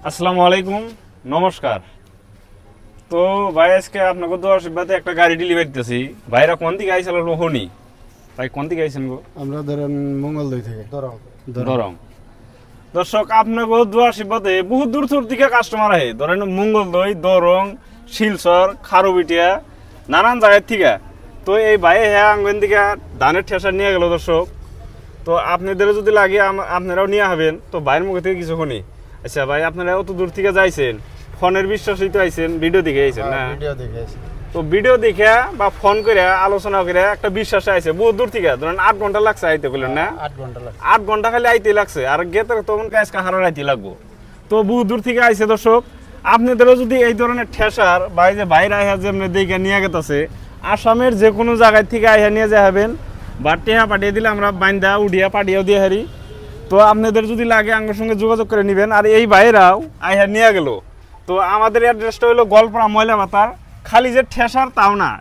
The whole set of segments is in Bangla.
আসসালামু আলাইকুম, নমস্কার। তো ভাই আজকে আপনাকে তো আশীর্বাদে একটা গাড়ি ডেলিভারি দিতেছি। ভাইরা কোন দিকে আইসাল হনি? ভাই কোন দিকে আইছেন গো? আমরা ধরেন মঙ্গলদৈ থেকে দরং। দর্শক, আপনাকে দোয়া আশীর্বাদে বহু দূর দূর দিকে কাস্টমার আহে, ধরেন মঙ্গলদৈ, দরং, শিলচর, খারুবিটিয়া, নানান জায়গার থেকে। তো এই ভাই হ্যাঁ আঙ্গন দিকে ধানের ঠেসা নিয়ে গেল দর্শক। তো আপনাদের যদি লাগে আপনারাও নিয়ে হবেন। তো ভাইয়ের মুখে থেকে কিছু শুনি। আচ্ছা ভাই, আপনারা অত দূর থেকে যাইছেন, ফোনের বিশ্বাসই তো আইছেন, ভিডিও দেখে আইছেন না? তো ভিডিও দেখে বা ফোন করে আলোচনা করে একটা বিশ্বাসে আইছে বহু দূর থেকে, ধরেন 8 ঘন্টা লাগছে আইতে বললেন না? 8 ঘন্টা খালি আইতে লাগছে, আর গেতে তখন কাজ কাহার আইতে লাগবো। তো বহু দূর থেকে আইছে দর্শক। আপনাদেরও যদি এই ধরনের ঠেসার বা এই যে বাইরে আইহা যেমনি দেখে নিয়ে গেতেছে, আসামের যে কোনো জায়গায় থেকে আইহা নিয়ে যাবেন বা টেহা পাঠিয়ে দিলে আমরা বাইন্দা উঠিয়া পাঠিয়েও দিয়ে হারি। তো আপনাদের যদি লাগে আমার সঙ্গে যোগাযোগ করে নেবেন। আর এই বাইরাও আইহা নিয়ে গেল। তো আমাদের অ্যাড্রেসটা হলো গোয়ালপাড়া ময়লা বাতার। খালি যে ঠেসার তাও না,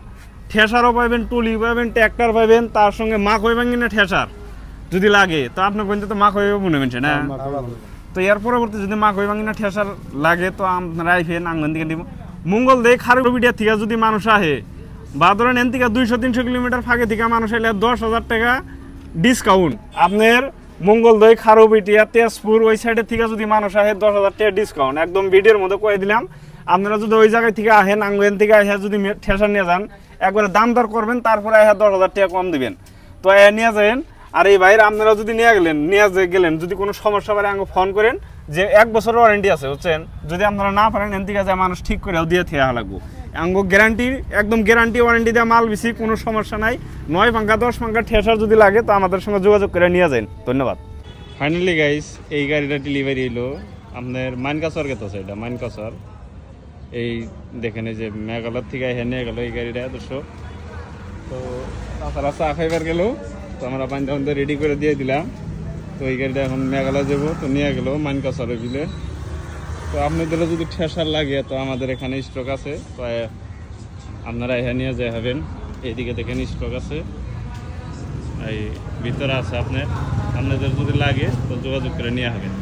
ঠেসারও পাবেন, টুলি পাবেন, ট্র্যাক্টর পাবেন, তার সঙ্গে মাখ হইবেন কিনা ঠেসার যদি লাগে। তো আপনার কিন্তু তো মাখ হইবে মনে পেনছে না? তো এর পরবর্তী যদি মাখ হইবেন কিনা ঠেসার লাগে তো আপনারা আইফেন আঙ্গন দিকে দিব। মঙ্গলদৈ খারুবিটিয়া থেকে যদি মানুষ আহে বা ধরেন এন থেকে 200-300 কিলোমিটার ফাঁকে থেকে মানুষ এলে 10,000 টাকা ডিসকাউন্ট। আপনার মঙ্গলদৈ, খারুবিটিয়া, তেজপুর ওই সাইডের থেকে যদি মানুষ আহে 10,000 টাকা ডিসকাউন্ট একদম ভিডিওর মধ্যে কয়ে দিলাম। আপনারা যদি ওই জায়গায় থেকে আহেন, আঙ্গেন থেকে আহে যদি ঠেসা নিয়ে যান, একবারে দাম দর করবেন, তারপরে আহে 10,000 টাকা কম দিবেন। তো নিয়ে যাবেন। আর এই বাইরে আপনারা যদি নিয়ে গেলেন যদি কোনো সমস্যা পারে আঙ্গ ফোন করেন, যে 1 বছরের ওয়ারেন্টি আছে বুঝছেন। যদি আপনারা না পারেন এন থেকে যায় মানুষ ঠিক করেও দিয়ে থেয়া লাগবো। আঙ্গো গ্যারান্টি, একদম গ্যারান্টি ওয়ারেন্টি দেওয়া মাল বেশি, কোনো সমস্যা নাই। 9 পাঙ্কা 10 পাঙ্কা ঠেসার যদি লাগে তো আমাদের সঙ্গে যোগাযোগ করে নিয়ে যান। ধন্যবাদ। ফাইনালি গাইস, এই গাড়িটা ডেলিভারি হলো আপনার মাইনকাসর গেছে। এটা মাইনকাসর, এই দেখেন এই যে মেঘালয় থেকে এখানে নিয়ে গেল এই গাড়িটা দর্শক। তো তাছাড়া চা খাইবার গেল, তো আমরা বান্ধব রেডি করে দিয়ে দিলাম। তো এই গাড়িটা এখন মেঘালয় যাবো, তো নিয়ে গেল মাইনকাসরে বিলে। তো আপনাদের যদি ঠেসার লাগে তো আমাদের এখানে স্টক আছে, তো আপনারা এখানে নিয়ে যাই হবেন। এইদিকে দেখেন স্টক আছে, এই ভিতরে আছে। আপনাদের যদি লাগে তো যোগাযোগ করে নিয়ে হবেন।